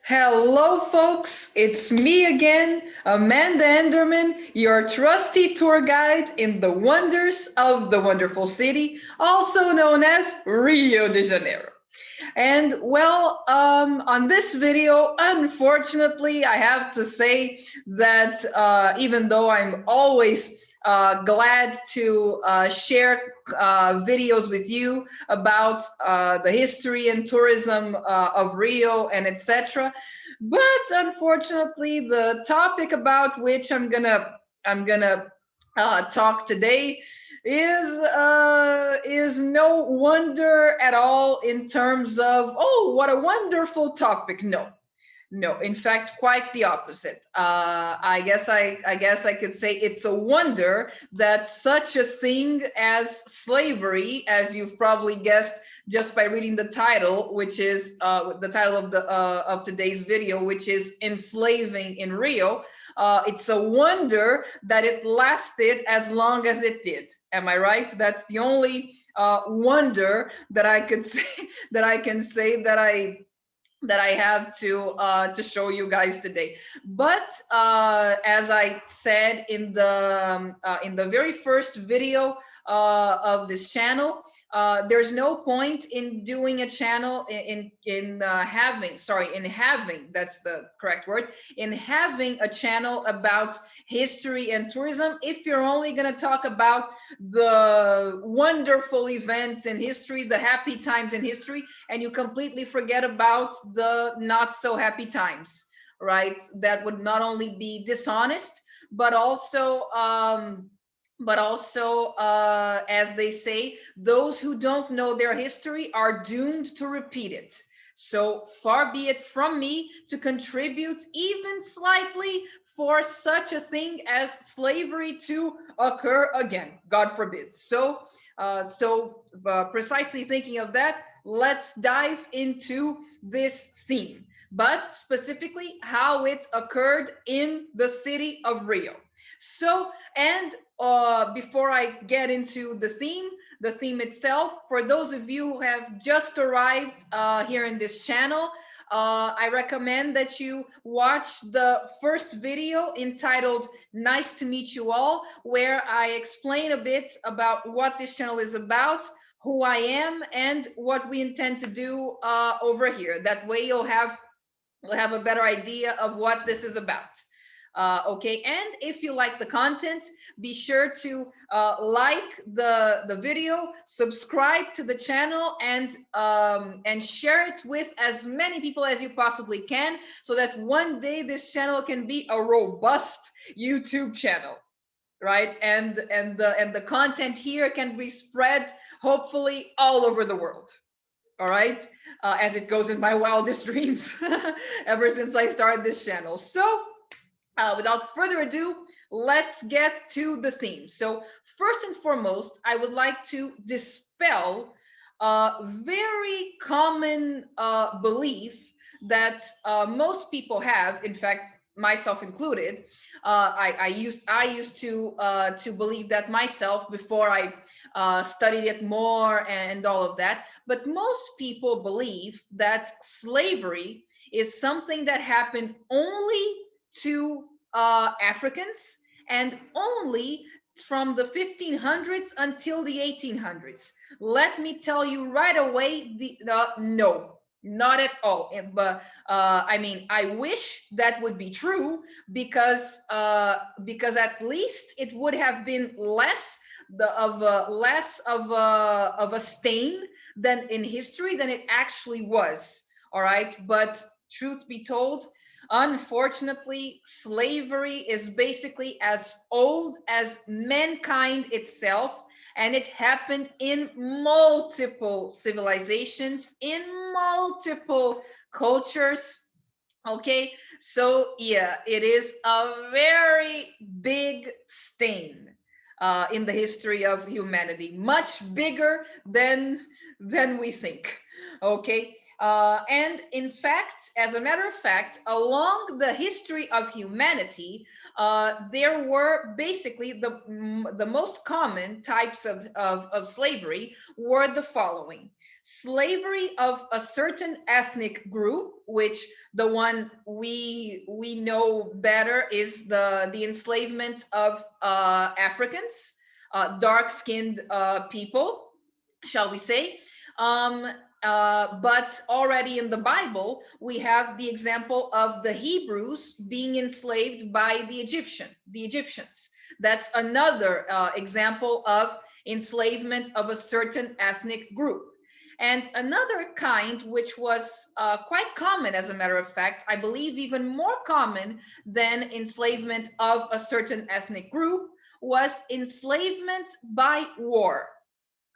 Hello, folks. It's me again, Amanda Enderman, your trusty tour guide in the wonders of the wonderful city, also known as Rio de Janeiro. And well, on this video, unfortunately, I have to say that even though I'm always glad to share videos with you about the history and tourism of Rio and etc. But unfortunately, the topic about which I'm gonna talk today is no wonder at all in terms of, oh, what a wonderful topic. No, in fact, quite the opposite. I guess I could say it's a wonder that such a thing as slavery, as you've probably guessed just by reading the title, which is the title of today's video, which is Enslaving in Rio. It's a wonder that it lasted as long as it did. Am I right? That's the only wonder that I could say that I can say that I have to show you guys today. But as I said in the very first video of this channel, there's no point in doing a channel in having, that's the correct word, in having a channel about history and tourism if you're only going to talk about the wonderful events in history, the happy times in history, and you completely forget about the not so happy times, right? That would not only be dishonest, but also as they say, those who don't know their history are doomed to repeat it. So far be it from me to contribute even slightly for such a thing as slavery to occur again, God forbid. Precisely thinking of that, let's dive into this theme, but specifically how it occurred in the city of Rio. So, and before I get into the theme itself, for those of you who have just arrived here in this channel, I recommend that you watch the first video entitled Nice to Meet You All, where I explain a bit about what this channel is about, who I am, and what we intend to do over here. That way you'll have a better idea of what this is about. Okay, and if you like the content, be sure to like the video, subscribe to the channel, and share it with as many people as you possibly can, so that one day this channel can be a robust YouTube channel, right? And the content here can be spread hopefully all over the world. All right, as it goes in my wildest dreams ever since I started this channel. So without further ado, let's get to the theme. So first and foremost, I would like to dispel a very common belief that most people have, in fact, myself included. I used to believe that myself before I studied it more and all of that. But most people believe that slavery is something that happened only to Africans, and only from the 1500s until the 1800s. Let me tell you right away, no, not at all. But I mean, I wish that would be true, because at least it would have been less of a stain than in history than it actually was. All right, but truth be told, unfortunately, slavery is basically as old as mankind itself, and it happened in multiple civilizations, in multiple cultures. Okay, so yeah, it is a very big stain in the history of humanity, much bigger than we think. Okay, and in fact, as a matter of fact, along the history of humanity, there were basically the most common types of slavery were the following. slavery of a certain ethnic group, which the one we know better is the enslavement of Africans, dark-skinned people, shall we say. Um, but already in the Bible, we have the example of the Hebrews being enslaved by the Egyptians. That's another example of enslavement of a certain ethnic group. And another kind, which was quite common, as a matter of fact, I believe even more common than enslavement of a certain ethnic group, was enslavement by war,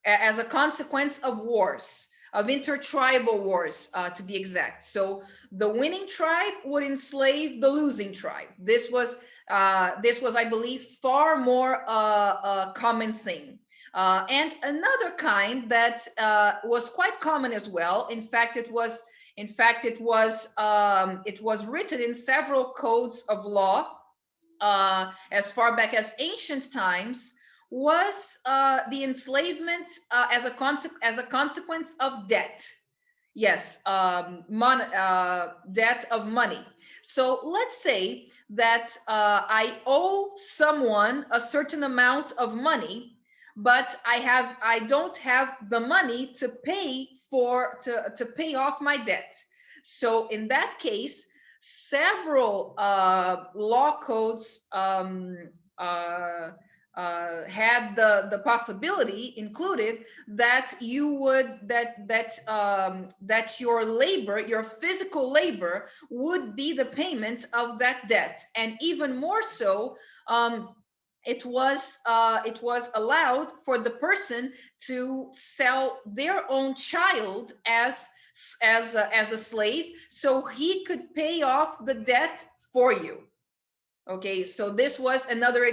as a consequence of wars, of intertribal wars, to be exact. So the winning tribe would enslave the losing tribe. This was, I believe, far more a common thing. And another kind that was quite common as well. In fact, it was written in several codes of law as far back as ancient times, was the enslavement as a consequence of debt. Yes, debt of money. So let's say that I owe someone a certain amount of money, but I don't have the money to pay to pay off my debt. So in that case, several law codes had the possibility included that you would that your labor, your physical labor, would be the payment of that debt. And even more so, it was allowed for the person to sell their own child as a slave, so he could pay off the debt for you. Okay, so this was another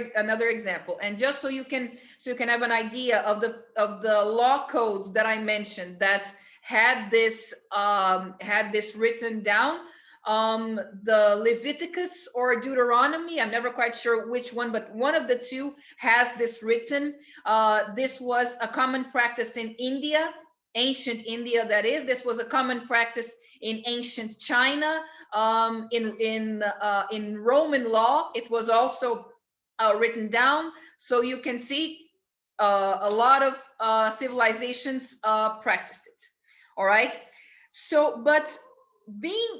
example. And just so you can have an idea of the law codes that I mentioned that had this written down, the Leviticus or Deuteronomy, I'm never quite sure which one, but one of the two has this written. This was a common practice in India, ancient India, that is. This was a common practice in ancient China. In Roman law, it was also written down. So you can see a lot of civilizations practiced it. All right. So, but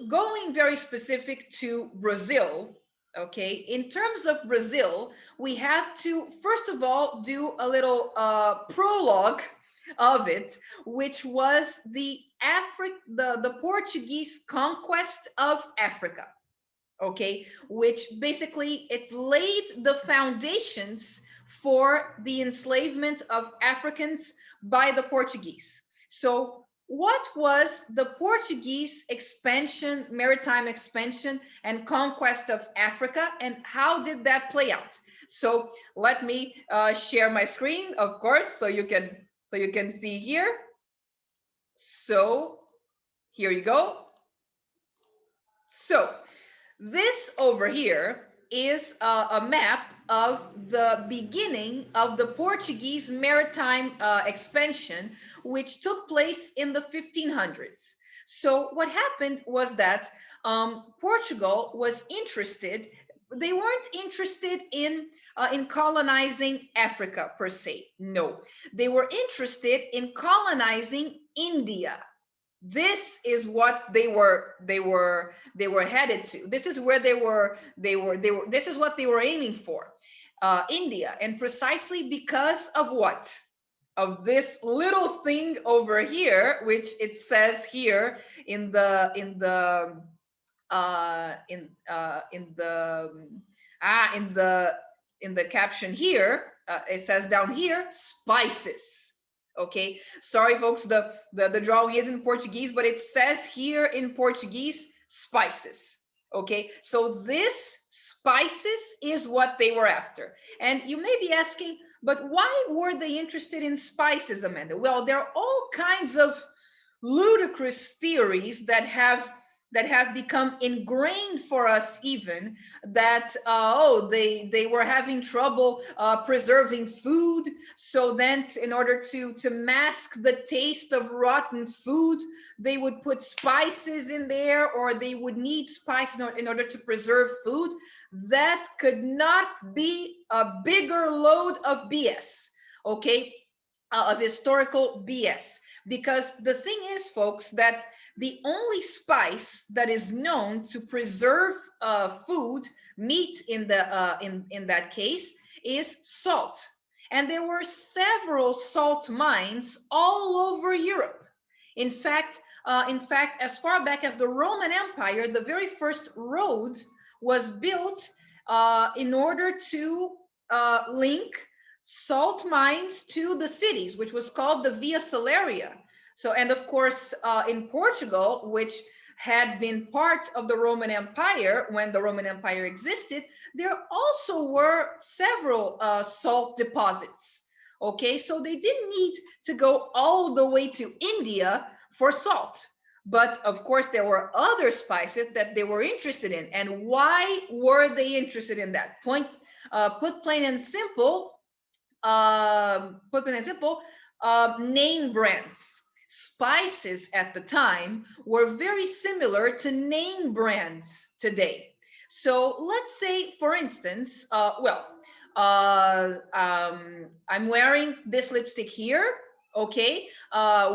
going very specific to Brazil, okay, in terms of Brazil, we have to first of all do a little prologue of it, which was the Portuguese conquest of Africa, okay, which basically it laid the foundations for the enslavement of Africans by the Portuguese. So what was the Portuguese expansion, maritime expansion and conquest of Africa, and how did that play out? So let me share my screen, of course, so you can see here. So here you go. So this over here is a map of the beginning of the Portuguese maritime expansion, which took place in the 1500s. So what happened was that Portugal was interested. They weren't interested in colonizing Africa per se. No, they were interested in colonizing India. This is what they were headed to. This is where this is what they were aiming for, India. And precisely because of what? Of this little thing over here, which it says here in the caption here. It says down here, spices. Okay, sorry folks, the drawing is in Portuguese, but it says here in Portuguese, spices. Okay, so this spices is what they were after. And you may be asking, but why were they interested in spices, Amanda? Well, there are all kinds of ludicrous theories that have that have become ingrained for us, even that they were having trouble preserving food. So then in order to mask the taste of rotten food, they would put spices in there, or they would need spice in order to preserve food. That could not be a bigger load of BS, okay, of historical BS. Because the thing is, folks, that the only spice that is known to preserve food, meat in that case, is salt. And there were several salt mines all over Europe. In fact, as far back as the Roman Empire, the very first road was built in order to link salt mines to the cities, which was called the Via Salaria. So, and of course, in Portugal, which had been part of the Roman Empire when the Roman Empire existed, there also were several salt deposits. Okay, so they didn't need to go all the way to India for salt. But of course, there were other spices that they were interested in. And why were they interested in that? Put plain and simple, name brands. Spices at the time were very similar to name brands today. So let's say, for instance, I'm wearing this lipstick here, okay,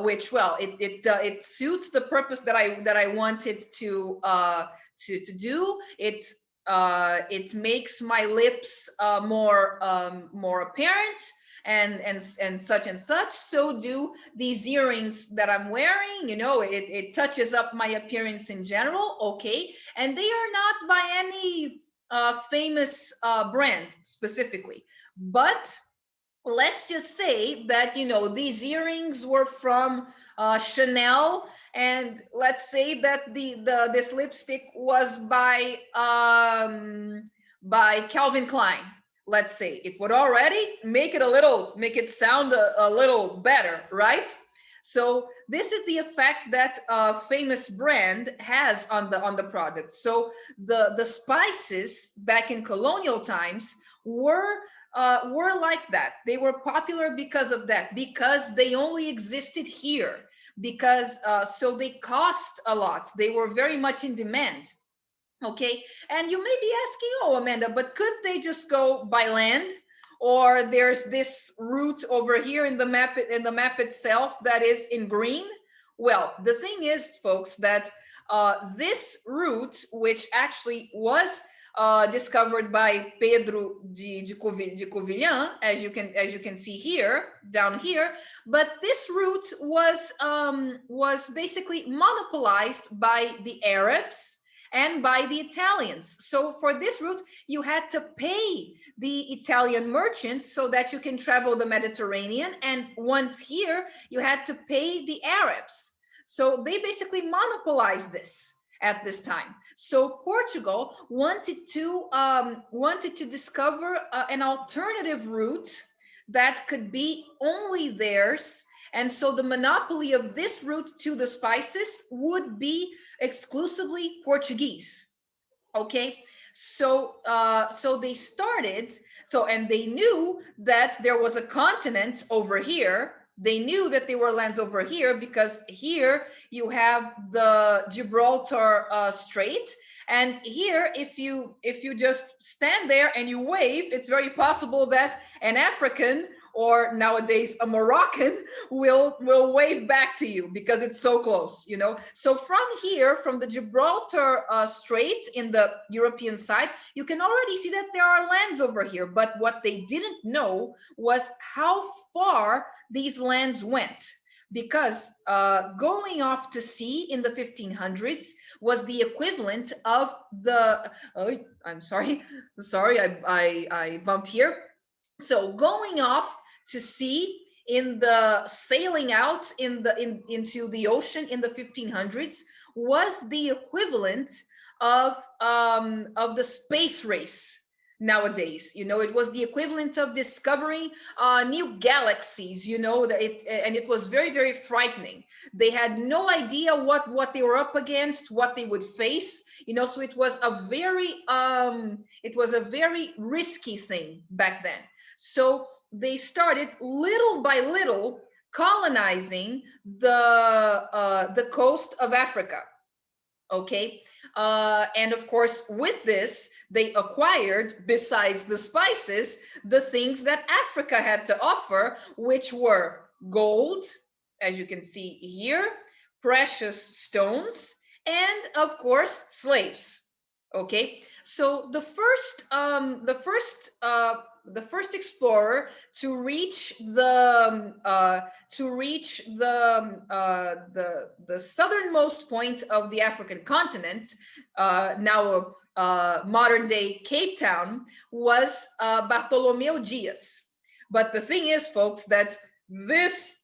which, well, it suits the purpose that I wanted to do. It makes my lips more apparent, and such and such. So do these earrings that I'm wearing. You know, it touches up my appearance in general, okay, and they are not by any famous brand specifically, but let's just say that, you know, these earrings were from Chanel, and let's say that this lipstick was by Calvin Klein. Let's say it would already make it sound a little better, right? So this is the effect that a famous brand has on the product. So the spices back in colonial times were like that. They were popular because of that, because they only existed here, because so they cost a lot. They were very much in demand. Okay, and you may be asking, oh, Amanda, but could they just go by land? Or there's this route over here in the map itself that is in green. Well, the thing is, folks, that this route, which actually was discovered by Pedro de Covilhã, as you can see here, down here, but this route was basically monopolized by the Arabs and by the Italians. So for this route, you had to pay the Italian merchants so that you can travel the Mediterranean. And once here, you had to pay the Arabs. So they basically monopolized this at this time. So Portugal wanted to discover an alternative route that could be only theirs. And so the monopoly of this route to the spices would be exclusively Portuguese. Okay, so they started. So, and they knew that there was a continent over here. They knew that there were lands over here, because here you have the Gibraltar Strait. And here, if you just stand there and you wave, it's very possible that an African, or nowadays a Moroccan, will wave back to you, because it's so close, you know. So from here, from the Gibraltar Strait in the European side, you can already see that there are lands over here. But what they didn't know was how far these lands went, because going off to sea in the 1500s was the equivalent of the I'm sorry, I bumped here. So going off to sea, in the sailing out into the ocean in the 1500s, was the equivalent of the space race. nowadays. You know, it was the equivalent of discovering new galaxies, you know, and it was very, very frightening. They had no idea what they were up against, what they would face, you know, so it was a very risky thing back then. So they started little by little colonizing the coast of Africa. Okay, and of course, with this, they acquired, besides the spices, the things that Africa had to offer, which were gold, as you can see here, precious stones, and of course, slaves. Okay, so the first explorer to reach the southernmost point of the African continent, now modern day Cape Town, was Bartolomeu Dias. But the thing is, folks, that this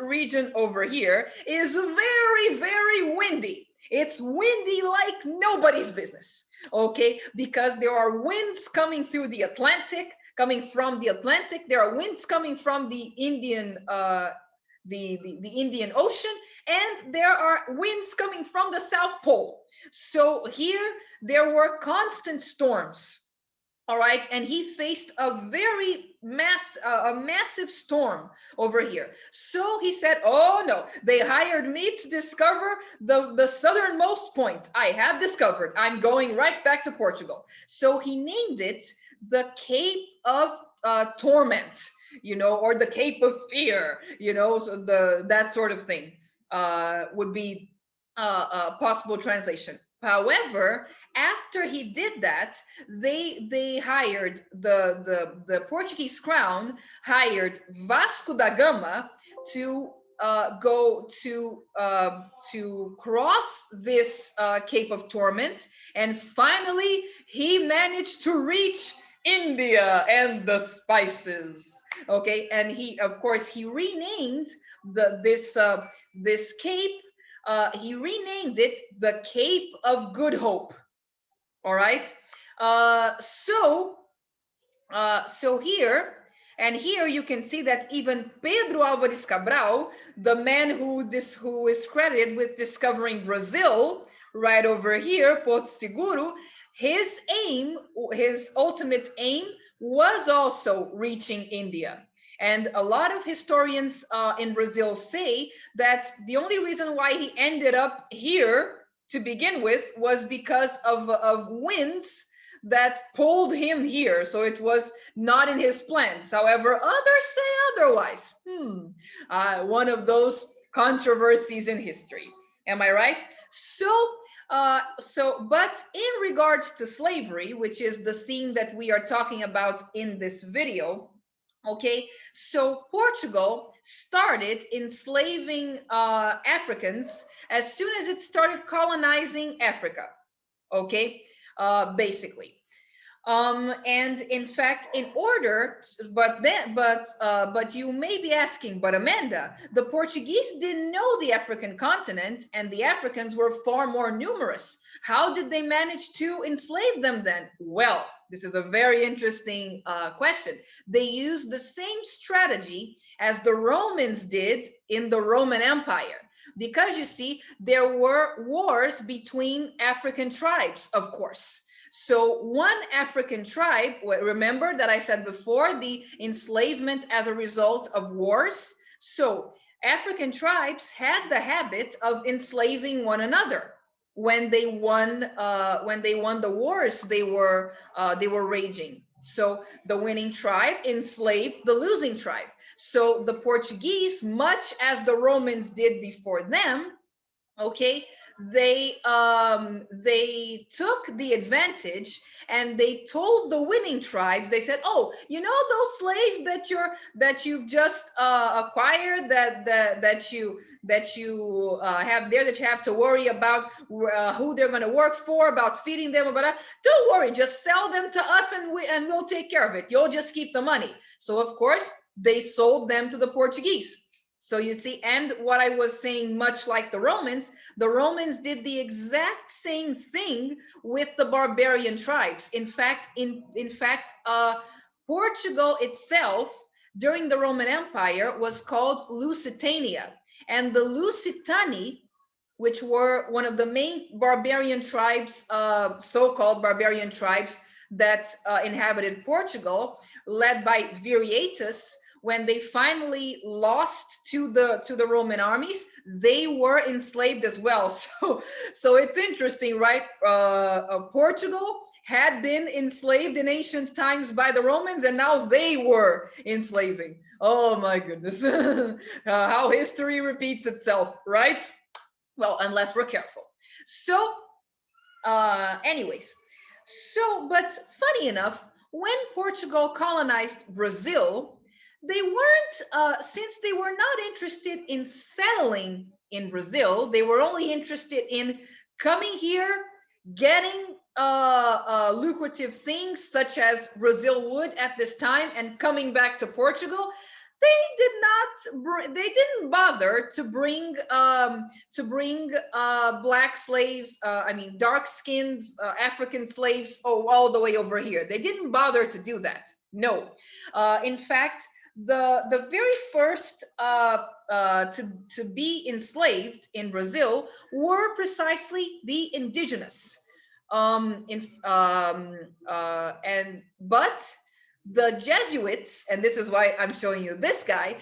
region over here is very, very windy. It's windy like nobody's business, okay? Because there are winds coming through the Atlantic, coming from the Atlantic. There are winds coming from the Indian Indian Ocean, and there are winds coming from the South Pole. So here there were constant storms. All right, and he faced a massive storm over here. So he said, "Oh no, they hired me to discover the southernmost point. I have discovered. I'm going right back to Portugal." So he named it the Cape of Torment, you know, or the Cape of Fear, you know, so that sort of thing would be a possible translation. However, after he did that, they hired the Portuguese crown hired Vasco da Gama to go to cross this Cape of Torment, and finally he managed to reach India and the spices. Okay, and he, of course, he renamed this cape. He renamed it the Cape of Good Hope. All right. So here, and here you can see that even Pedro Alvarez Cabral, the man who is credited with discovering Brazil, right over here, Porto Seguro, his ultimate aim was also reaching India. And a lot of historians in Brazil say that the only reason why he ended up here to begin with was because of winds that pulled him here. So it was not in his plans. However, others say otherwise. One of those controversies in history. Am I right? But in regards to slavery, which is the theme that we are talking about in this video, okay, so Portugal started enslaving Africans as soon as it started colonizing Africa, okay, basically. And in fact, but you may be asking, but Amanda, the Portuguese didn't know the African continent, and the Africans were far more numerous. How did they manage to enslave them then? Well, this is a very interesting question. They used the same strategy as the Romans did in the Roman Empire. Because you see, there were wars between African tribes, of course. So one African tribe, remember that I said before, the enslavement as a result of wars. So African tribes had the habit of enslaving one another. When they won the wars they were raging. So the winning tribe enslaved the losing tribe. So the Portuguese, much as the Romans did before them, okay, they took the advantage, and they told the winning tribes, they said, "Oh, you know those slaves that you've just acquired, that you have there, that you have to worry about who they're going to work for, about feeding them, about don't worry, just sell them to us, and we'll take care of it. You'll just keep the money." So of course they sold them to the Portuguese. So you see, and what I was saying, much like the Romans did the exact same thing with the barbarian tribes. In fact, Portugal itself during the Roman Empire was called Lusitania, and the Lusitani, which were one of the main barbarian tribes, so-called barbarian tribes that inhabited Portugal, led by Viriatus. When they finally lost to the Roman armies, they were enslaved as well. So it's interesting, right? Portugal had been enslaved in ancient times by the Romans, and now they were enslaving. Oh my goodness. How history repeats itself, right? Well, unless we're careful. So anyways, but funny enough, when Portugal colonized Brazil, they weren't, since they were not interested in settling in Brazil, they were only interested in coming here, getting lucrative things such as Brazil would at this time, and coming back to Portugal. They didn't bother to bring black slaves, dark-skinned African slaves, all the way over here. They didn't bother to do that. No. In fact, the very first to be enslaved in Brazil were precisely the indigenous. But the Jesuits, and this is why I'm showing you this guy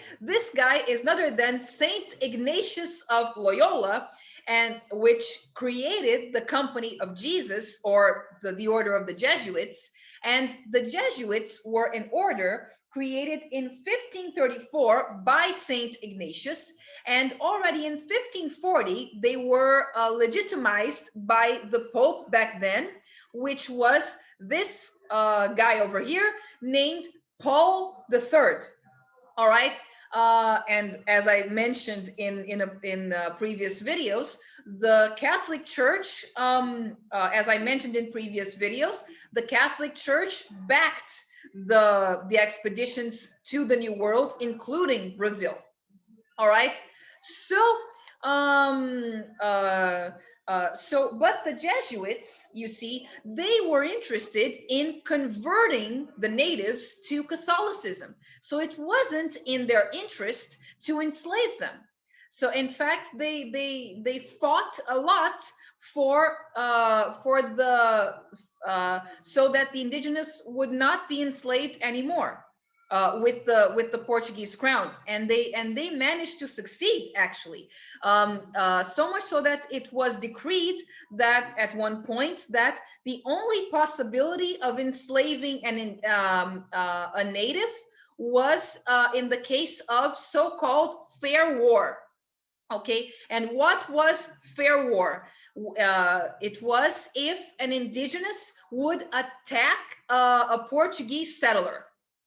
is none other than Saint Ignatius of Loyola, and which created the Company of Jesus, or the order of the Jesuits. And the Jesuits were an order created in 1534 by Saint Ignatius, and already in 1540 they were legitimized by the Pope back then, which was this guy over here named Paul III. All right. And as I mentioned in previous videos, the Catholic Church, as I mentioned in previous videos, the Catholic Church backed the expeditions to the New World, including Brazil. All right. But the Jesuits, you see, they were interested in converting the natives to Catholicism. So it wasn't in their interest to enslave them. So in fact, they fought a lot for so that the indigenous would not be enslaved anymore. With the Portuguese crown, and they managed to succeed, actually, so much so that it was decreed that at one point that the only possibility of enslaving a native was in the case of so-called fair war. Okay, and what was fair war? It was if an indigenous would attack a Portuguese settler.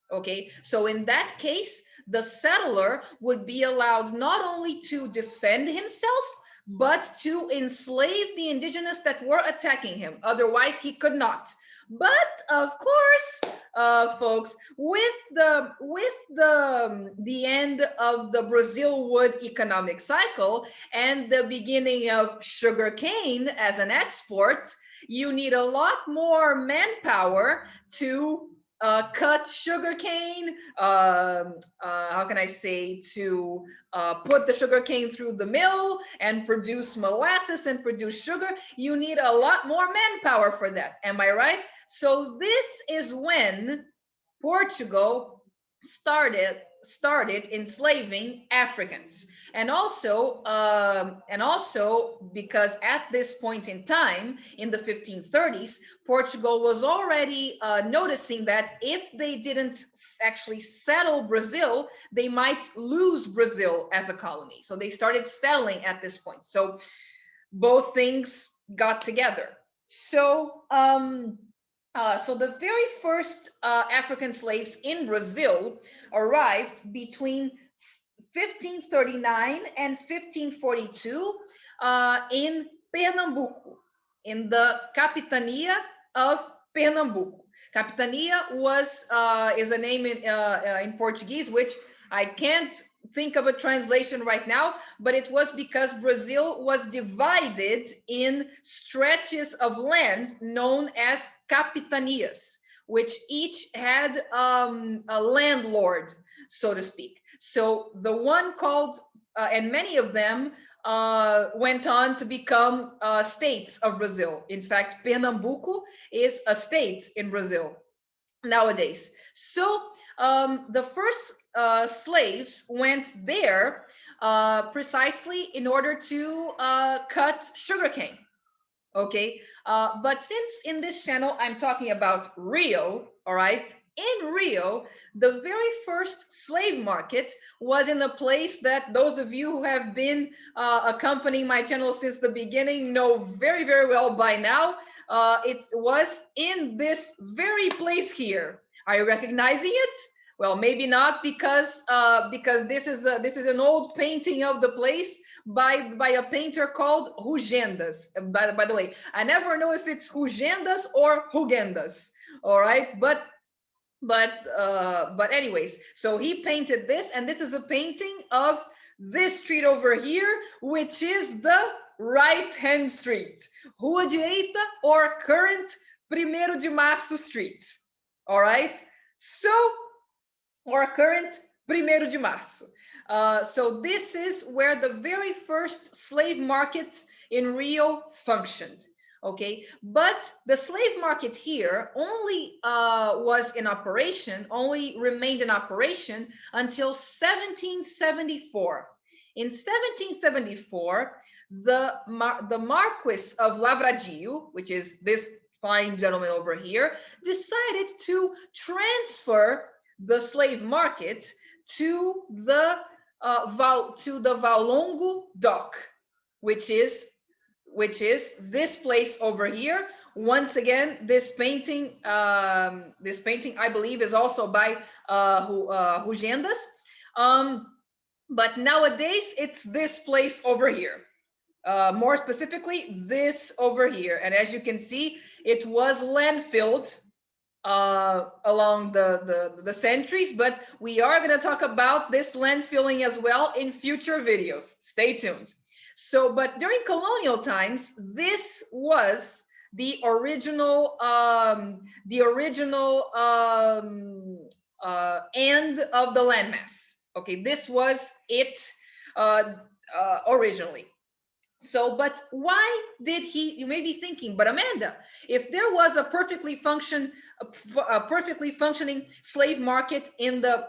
Okay, so in that case, the settler would be allowed not only to defend himself, but to enslave the indigenous that were attacking him. Otherwise, he could not. But of course, folks, with the end of the Brazil wood economic cycle and the beginning of sugarcane as an export, you need a lot more manpower to cut sugarcane, how can I say, to put the sugarcane through the mill and produce molasses and produce sugar. You need a lot more manpower for that. Am I right? So this is when Portugal started enslaving Africans, and also because at this point in time in the 1530s, Portugal was already noticing that if they didn't actually settle Brazil, they might lose Brazil as a colony. So they started settling at this point. So both things got together. So so the very first African slaves in Brazil arrived between 1539 and 1542 in Pernambuco, in the Capitania of Pernambuco. Capitania is a name in Portuguese, which I can't think of a translation right now, but it was because Brazil was divided in stretches of land known as capitanias, which each had a landlord, so to speak. So the one called, and many of them went on to become states of Brazil. In fact, Pernambuco is a state in Brazil nowadays. So the first slaves went there precisely in order to cut sugarcane. Okay, but since in this channel I'm talking about Rio, all right, in Rio, the very first slave market was in a place that those of you who have been accompanying my channel since the beginning know very, very well by now. It was in this very place here. Are you recognizing it? Well, maybe not, because this is an old painting of the place by a painter called Hugendas. By the way, I never know if it's Hugendas or Hugendas. All right, but anyways, so he painted this, and this is a painting of this street over here, which is the right hand street, Rua Direita, or current Primeiro de Março Street. All right, so, or current Primeiro de Março. So this is where the very first slave market in Rio functioned. Okay, but the slave market here only was in operation, only remained in operation until 1774. In 1774, the Marquis of Lavradio, which is this fine gentleman over here, decided to transfer the slave market to the Valongo dock, which is this place over here. Once again, this painting I believe is also by Hugendas, but nowadays it's this place over here, more specifically this over here. And as you can see, it was landfilled along the centuries, but we are going to talk about this landfilling as well in future videos. Stay tuned. So, but during colonial times, this was the original end of the landmass. Okay, this was it originally. So, but why did he? You may be thinking, but Amanda, if there was a perfectly functioning slave market in the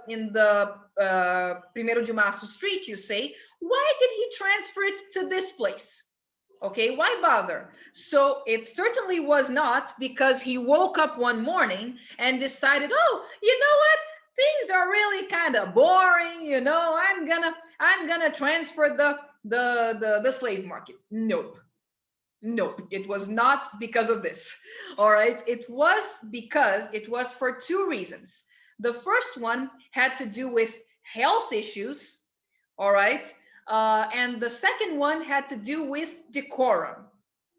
Primeiro de Março street, you say, why did he transfer it to this place? Okay, why bother? So it certainly was not because he woke up one morning and decided, oh, you know what? Things are really kind of boring. You know, I'm gonna transfer the slave market. Nope. It was not because of this. All right, it was for two reasons. The first one had to do with health issues. All right, and the second one had to do with decorum.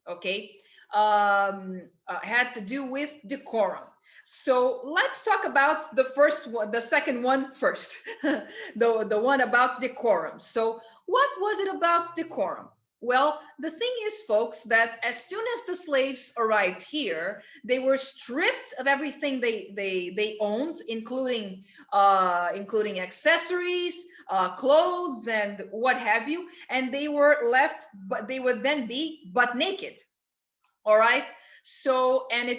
Okay, had to do with decorum. So let's talk about the first one, the second one first, the one about decorum. So what was it about decorum? Well, the thing is, folks, that as soon as the slaves arrived here, they were stripped of everything they owned, including accessories, clothes, and what have you, and they were left, but they would then be butt naked. All right. So, and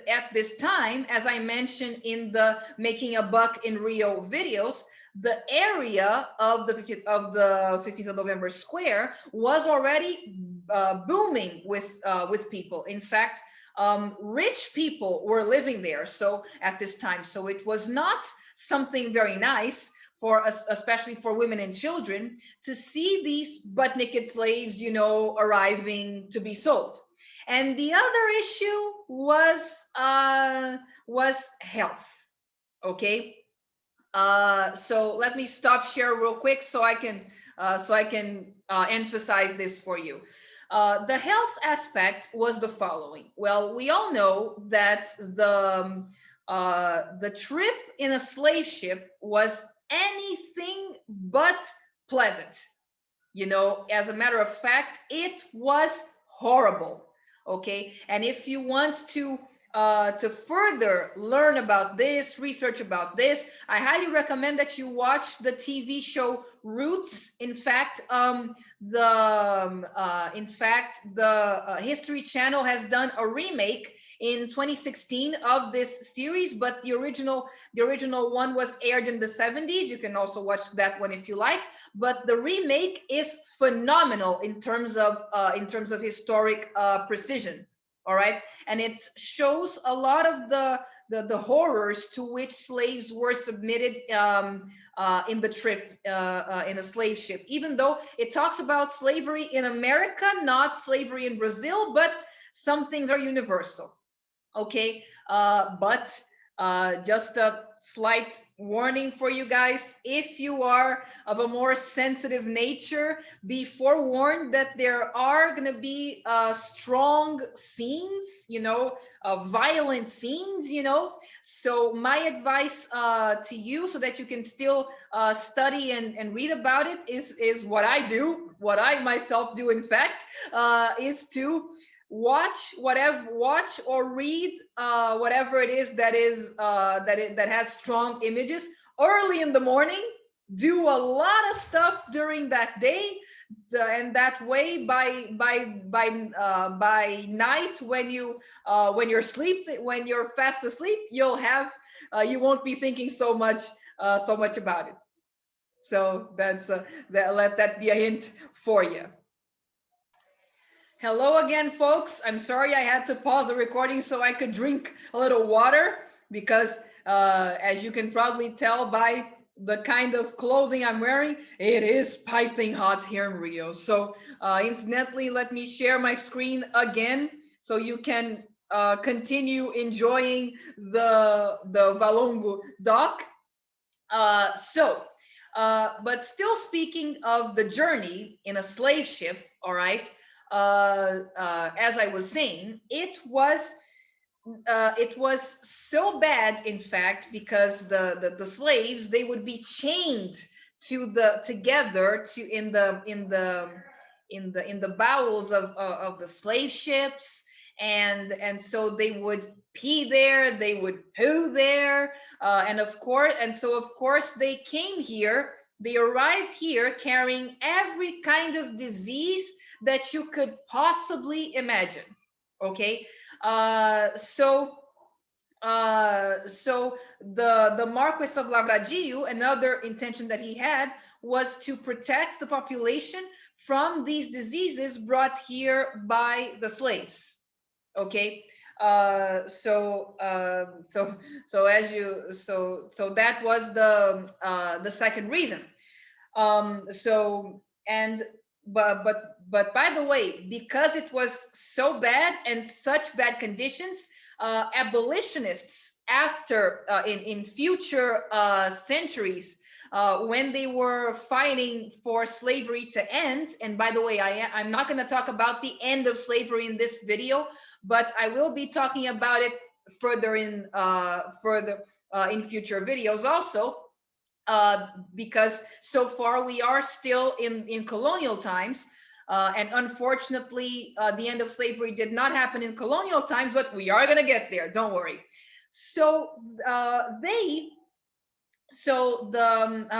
at this time, as I mentioned in the Making a Buck in Rio videos, the area of the 15th of November Square was already booming with people. In fact, rich people were living there. So at this time, so it was not something very nice for us, especially for women and children, to see these butt naked slaves, you know, arriving to be sold. And the other issue was health. Okay. So let me stop share real quick so I can emphasize this for you. The health aspect was the following. Well, we all know that the trip in a slave ship was anything but pleasant. You know, as a matter of fact, it was horrible. Okay, and if you want to further learn about this, research about this, I highly recommend that you watch the TV show Roots. In fact, the History Channel has done a remake in 2016 of this series, but the original one was aired in the 70s. You can also watch that one if you like, but the remake is phenomenal in terms of historic precision. All right, and it shows a lot of the horrors to which slaves were submitted in the trip in a slave ship. Even though it talks about slavery in America, not slavery in Brazil, but some things are universal. Okay, but just a slight warning for you guys: if you are of a more sensitive nature, be forewarned that there are going to be strong scenes, violent scenes. So my advice to you, so that you can still study and read about it, is what I do, what I myself do, in fact, is to watch or read whatever it is that has strong images early in the morning. Do a lot of stuff during that day, and that way by night, when you're fast asleep, you won't be thinking so much about it. So let that be a hint for you. Hello again, folks. I'm sorry I had to pause the recording so I could drink a little water, because as you can probably tell by the kind of clothing I'm wearing, it is piping hot here in Rio. So incidentally, let me share my screen again so you can continue enjoying the Valongo dock. But still speaking of the journey in a slave ship, all right, as I was saying, it was so bad, in fact, because the slaves, they would be chained together in the bowels of the slave ships, and so they would pee there, they would poo there, and of course they came here. They arrived here carrying every kind of disease that you could possibly imagine. Okay, so the Marquis of Lavradio, another intention that he had was to protect the population from these diseases brought here by the slaves. Okay, so that was the second reason. So and but by the way, because it was so bad and such bad conditions, abolitionists after in future centuries, when they were fighting for slavery to end. And by the way, I'm not going to talk about the end of slavery in this video, but I will be talking about it further in future videos also, because so far we are still in colonial times. And unfortunately, the end of slavery did not happen in colonial times, but we are going to get there. Don't worry. So how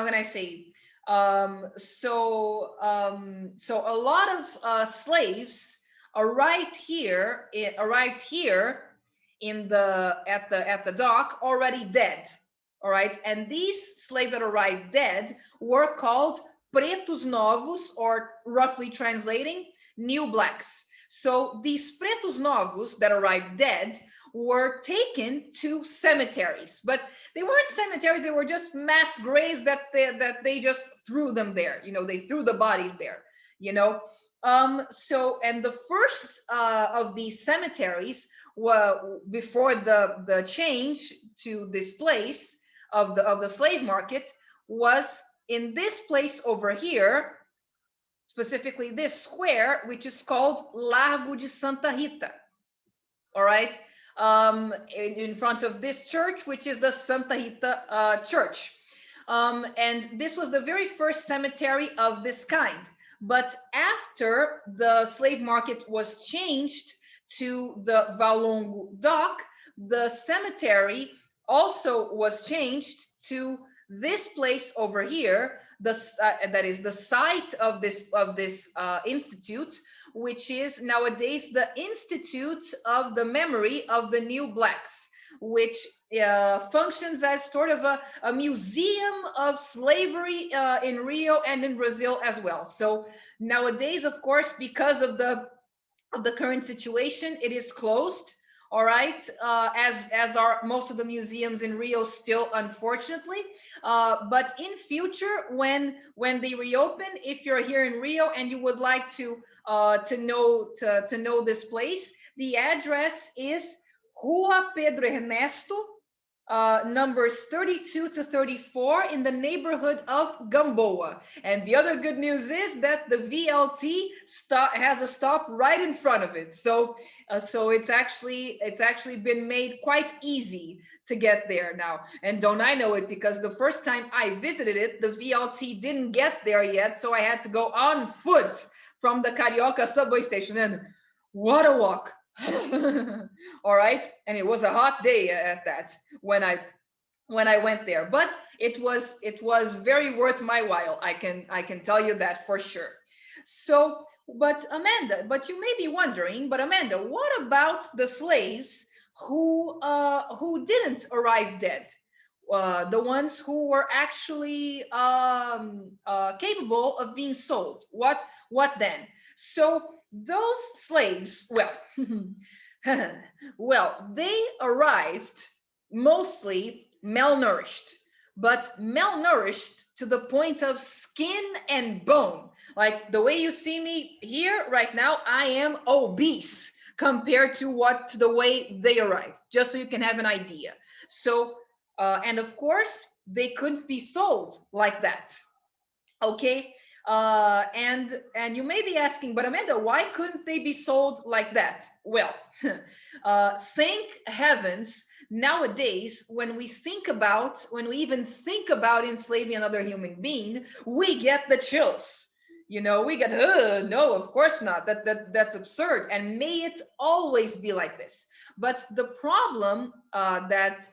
can I say? So a lot of slaves arrived here at the dock already dead. All right, and these slaves that arrived dead were called pretos novos, or roughly translating, new blacks. So these pretos novos that arrived dead were taken to cemeteries, but they weren't cemeteries, they were just mass graves that they just threw them there. They threw the bodies there. And the first of these cemeteries, before the change to this place of the slave market, was in this place over here, specifically this square, which is called Largo de Santa Rita. All right, in front of this church, which is the Santa Rita church. And this was the very first cemetery of this kind. But after the slave market was changed to the Valongo dock, the cemetery also was changed to this place over here, that is the site of this institute, which is nowadays the Institute of the Memory of the New Blacks, which functions as sort of a museum of slavery in Rio and in Brazil as well. So nowadays, of course, because of the current situation, it is closed. All right, as are most of the museums in Rio still, unfortunately. But in future, when they reopen, if you're here in Rio and you would like to know this place, the address is Rua Pedro Ernesto, numbers 32 to 34 in the neighborhood of Gamboa. And the other good news is that the VLT has a stop right in front of it. So it's actually been made quite easy to get there now. And don't I know it, because the first time I visited it, the VLT didn't get there yet. So I had to go on foot from the Carioca subway station, and what a walk. All right, and it was a hot day at that when I went there, but it was very worth my while. I can tell you that for sure. So, but Amanda, but you may be wondering, but Amanda, what about the slaves who didn't arrive dead? The ones who were actually capable of being sold. What then? So those slaves, well, well, they arrived mostly malnourished, but malnourished to the point of skin and bone. Like the way you see me here right now, I am obese compared to the way they arrived, just so you can have an idea. So, and of course, they couldn't be sold like that. Okay. And you may be asking, but Amanda, why couldn't they be sold like that? Well, thank heavens, nowadays, when we even think about enslaving another human being, we get the chills. You know, we get, no, of course not. That's absurd. And may it always be like this. But the problem that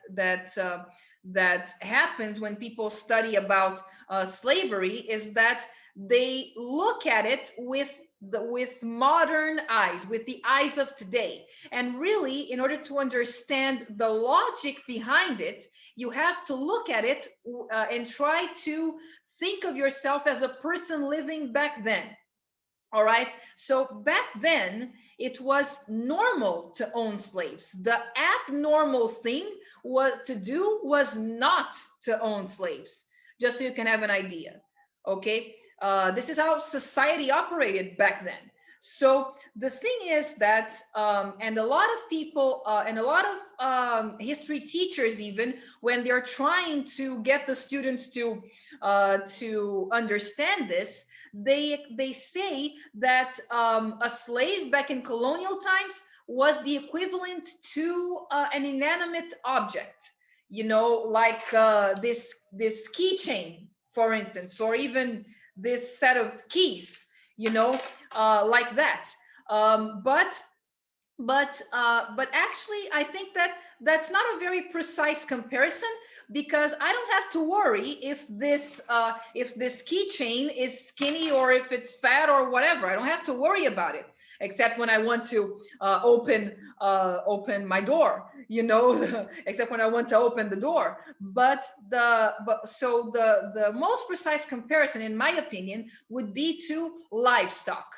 happens when people study about slavery is that they look at it with modern eyes, with the eyes of today. And really, in order to understand the logic behind it, you have to look at it and try to think of yourself as a person living back then. All right. So back then, it was normal to own slaves. The abnormal thing to do was not to own slaves, just so you can have an idea. Okay. This is how society operated back then. So the thing is that, and a lot of people, and a lot of history teachers, even when they're trying to get the students to understand this, they say that a slave back in colonial times was the equivalent to an inanimate object, you know, like this keychain, for instance, or even this set of keys, you know, like that. But actually, I think that that's not a very precise comparison, because I don't have to worry if this keychain is skinny or if it's fat or whatever. I don't have to worry about it, except when I want to open my door, you know, except when I want to open the door. So the most precise comparison, in my opinion, would be to livestock.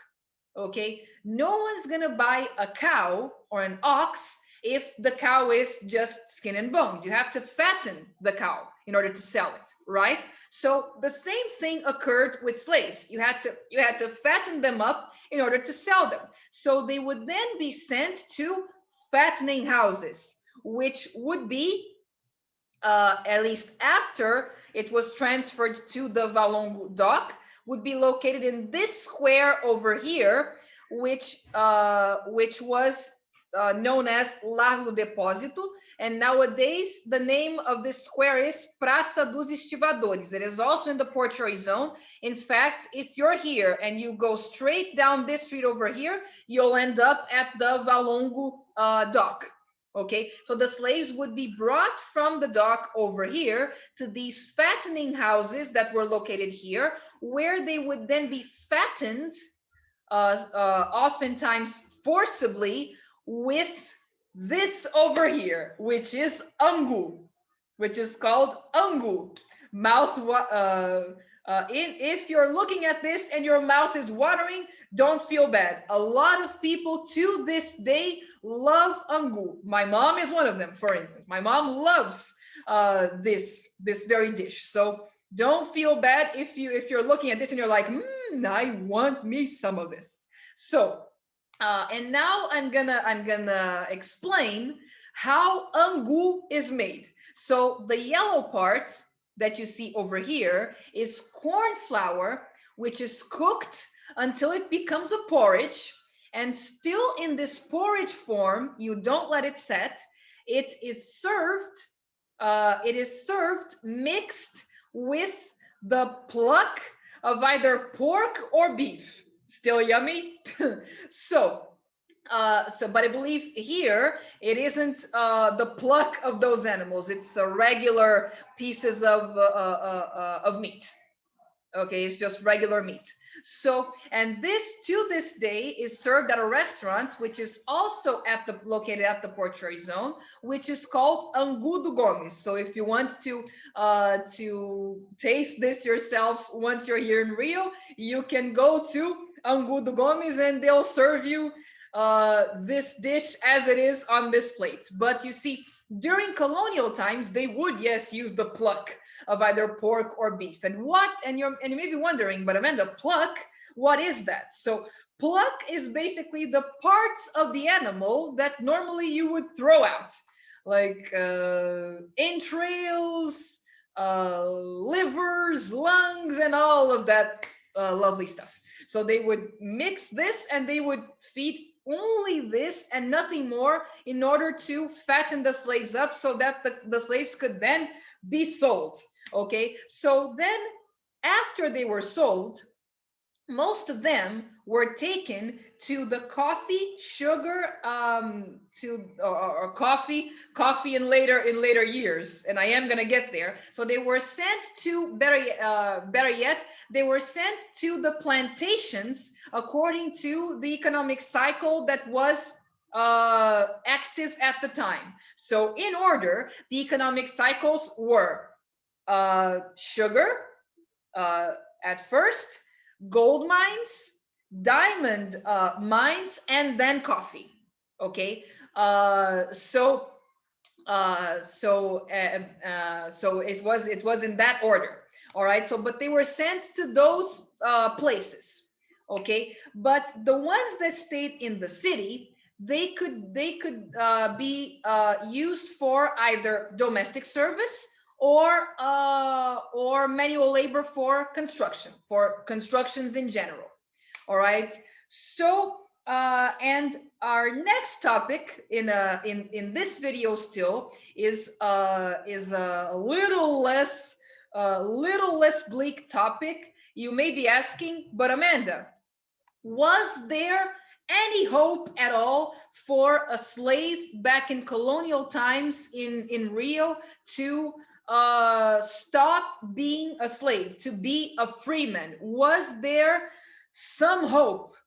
Okay, no one's gonna buy a cow or an ox if the cow is just skin and bones. You have to fatten the cow in order to sell it, right? So the same thing occurred with slaves. You had to fatten them up in order to sell them. So they would then be sent to fattening houses, which would be at least after it was transferred to the Valongo dock, would be located in this square over here, which was known as Lu Deposito, and nowadays the name of this square is Praça dos Estivadores. It is also in the portuary zone. In fact, if you're here and you go straight down this street over here, you'll end up at the Valongo dock. Okay, so the slaves would be brought from the dock over here to these fattening houses that were located here, where they would then be fattened, oftentimes forcibly, with this over here, which is ungu, which is called ungu. If you're looking at this and your mouth is watering, don't feel bad. A lot of people to this day love ungu. My mom is one of them, for instance. My mom loves this very dish. So don't feel bad if you're looking at this and you're like, I want me some of this. So and now I'm gonna explain how ungu is made. So the yellow part that you see over here is corn flour, which is cooked until it becomes a porridge. And still in this porridge form, you don't let it set. It is served mixed with the pluck of either pork or beef. Still yummy. But I believe here it isn't the pluck of those animals. It's regular pieces of meat. Okay, it's just regular meat. So, and this to this day is served at a restaurant, which is also located at the portuary zone, which is called Ungu do Gomes. So, if you want to taste this yourselves once you're here in Rio, you can go to Ungu do Gomes and they'll serve you this dish as it is on this plate. But you see, during colonial times, they would, yes, use the pluck of either pork or beef. And you may be wondering, but Amanda, pluck, what is that? So pluck is basically the parts of the animal that normally you would throw out, like entrails, livers, lungs, and all of that lovely stuff. So they would mix this and they would feed only this and nothing more in order to fatten the slaves up so that the slaves could then be sold. Okay, so then after they were sold, most of them were taken to the coffee, sugar, or coffee in later years, and I am gonna get there. So they were sent to better yet, they were sent to the plantations according to the economic cycle that was active at the time. So in order, the economic cycles were sugar at first, gold mines, diamond mines, and then coffee. Okay, so it was in that order. All right. So, but they were sent to those places. Okay, but the ones that stayed in the city, they could be used for either domestic service or manual labor for constructions in general. All right. So and our next topic in this video still is a little less bleak topic. You may be asking, but Amanda, was there any hope at all for a slave back in colonial times in Rio to stop being a slave, to be a free man? Was there some hope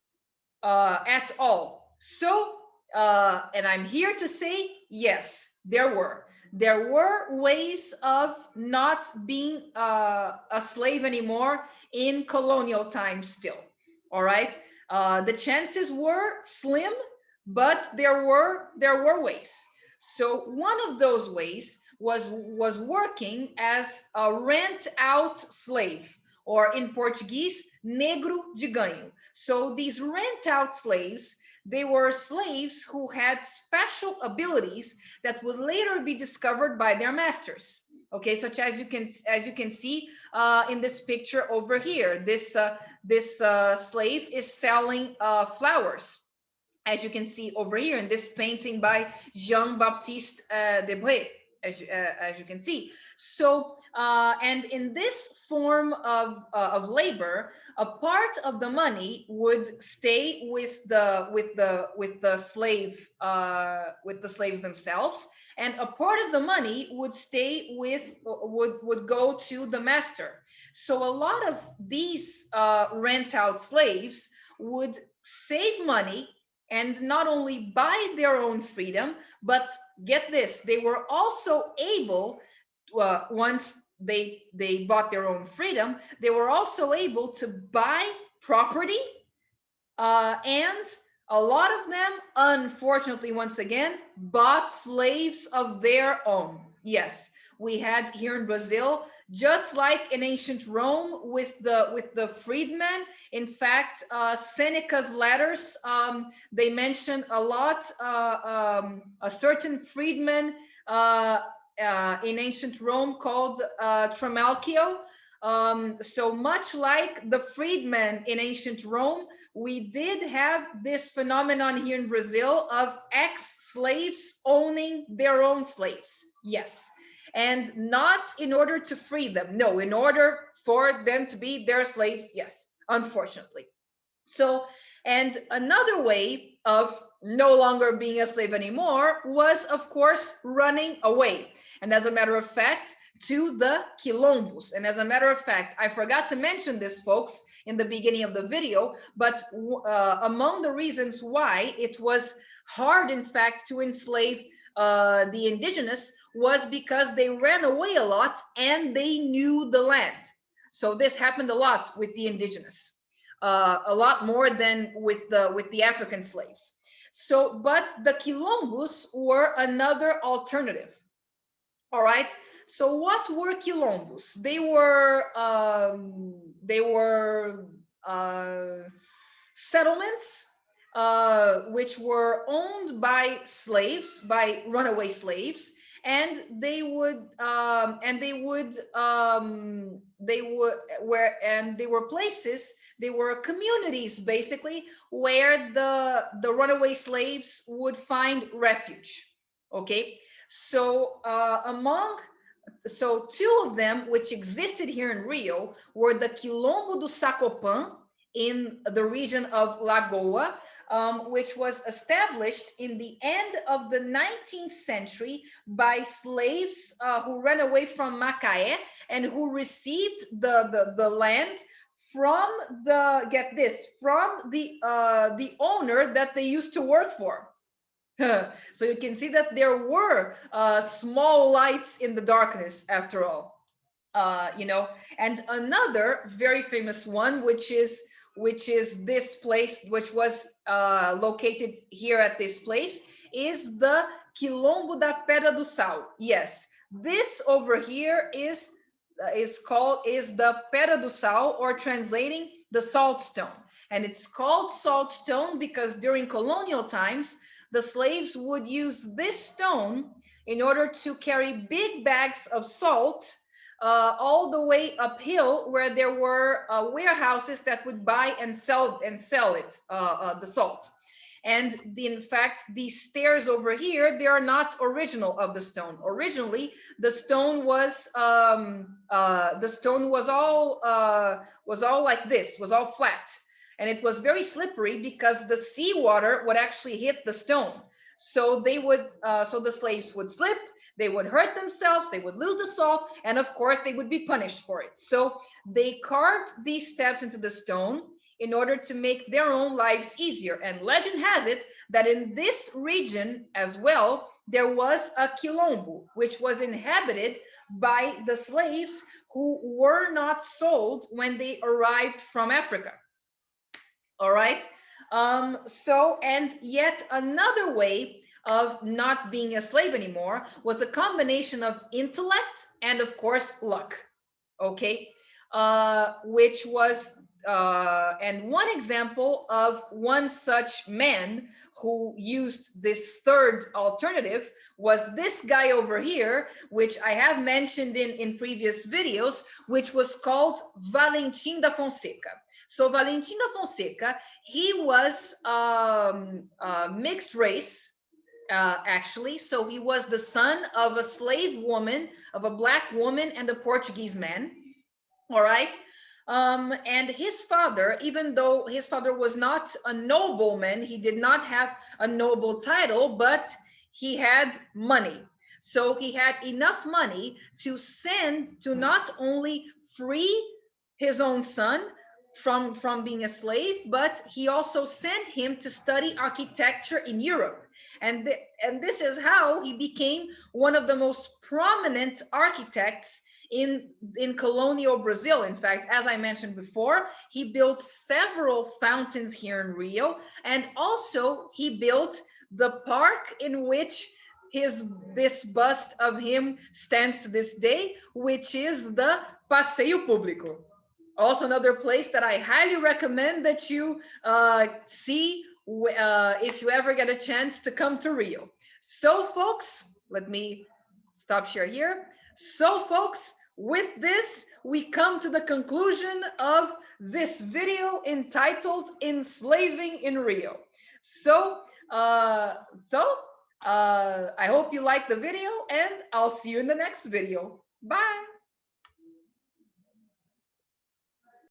at all? So, and I'm here to say, yes, there were. There were ways of not being a slave anymore in colonial times still. All right. The chances were slim, but there were ways. So one of those ways was working as a rent out slave, or in Portuguese, negro de ganho. So these rent out slaves, they were slaves who had special abilities that would later be discovered by their masters. Okay, such as you can see in this picture over here. This slave is selling flowers, as you can see over here in this painting by Jean-Baptiste Debré, as you can see. So, and in this form of labor, a part of the money would stay with the slaves themselves, and a part of the money would stay with would go to the master. So a lot of these rent out slaves would save money and not only buy their own freedom, but get this, they were also able, once they bought their own freedom, they were also able to buy property, and a lot of them, unfortunately, once again, bought slaves of their own. Yes, we had here in Brazil, just like in ancient Rome with the freedmen. In fact, Seneca's letters, they mention a lot a certain freedman in ancient Rome called Trimalchio. So much like the freedmen in ancient Rome, we did have this phenomenon here in Brazil of ex-slaves owning their own slaves. Yes. And not in order to free them. No, in order for them to be their slaves. Yes, unfortunately. So, and another way of no longer being a slave anymore was, of course, running away. And as a matter of fact, to the quilombos. And as a matter of fact, I forgot to mention this, folks, in the beginning of the video, but among the reasons why it was hard, in fact, to enslave the indigenous was because they ran away a lot and they knew the land. So this happened a lot with the indigenous, a lot more than with the African slaves. So, but the quilombos were another alternative. All right. So what were quilombos? They were settlements which were owned by slaves, by runaway slaves, and they were places, they were communities basically where the runaway slaves would find refuge. Okay, so two of them which existed here in Rio were the Quilombo do Sacopan in the region of Lagoa, which was established in the end of the 19th century by slaves who ran away from Macaé and who received the land from get this, from the owner that they used to work for. So you can see that there were small lights in the darkness after all. You know, and another very famous one, which is this place, which was located here at this place, is the Quilombo da Pedra do Sal. Yes, this over here is the Pedra do Sal, or translating the salt stone. And it's called salt stone because during colonial times, the slaves would use this stone in order to carry big bags of salt all the way uphill, where there were warehouses that would buy and sell it, the salt. And in fact, these stairs over here, they are not original of the stone. Originally, the stone was all like this, was all flat, and it was very slippery because the seawater would actually hit the stone. So they would, so the slaves would slip, they would hurt themselves, they would lose the salt, and of course they would be punished for it. So they carved these steps into the stone in order to make their own lives easier. And legend has it that in this region as well, there was a quilombo, which was inhabited by the slaves who were not sold when they arrived from Africa. All right. So, and yet another way of not being a slave anymore was a combination of intellect and, of course, luck. Okay. Which was, and one example of one such man who used this third alternative was this guy over here, which I have mentioned in previous videos, which was called Valentim da Fonseca. So Valentim da Fonseca, he was mixed race, actually. So he was the son of a slave woman, of a black woman, and a Portuguese man. All right. And his father, even though his father was not a nobleman, he did not have a noble title, but he had money. So he had enough money to send, to not only free his own son from being a slave, but he also sent him to study architecture in Europe. And this is how he became one of the most prominent architects in colonial Brazil. In fact, as I mentioned before, he built several fountains here in Rio, and also he built the park in which his this bust of him stands to this day, which is the Passeio Público. Also another place that I highly recommend that you see if you ever get a chance to come to Rio. So folks, let me stop share here. So folks, with this, we come to the conclusion of this video entitled Enslaving in Rio. So, I hope you liked the video, and I'll see you in the next video. Bye.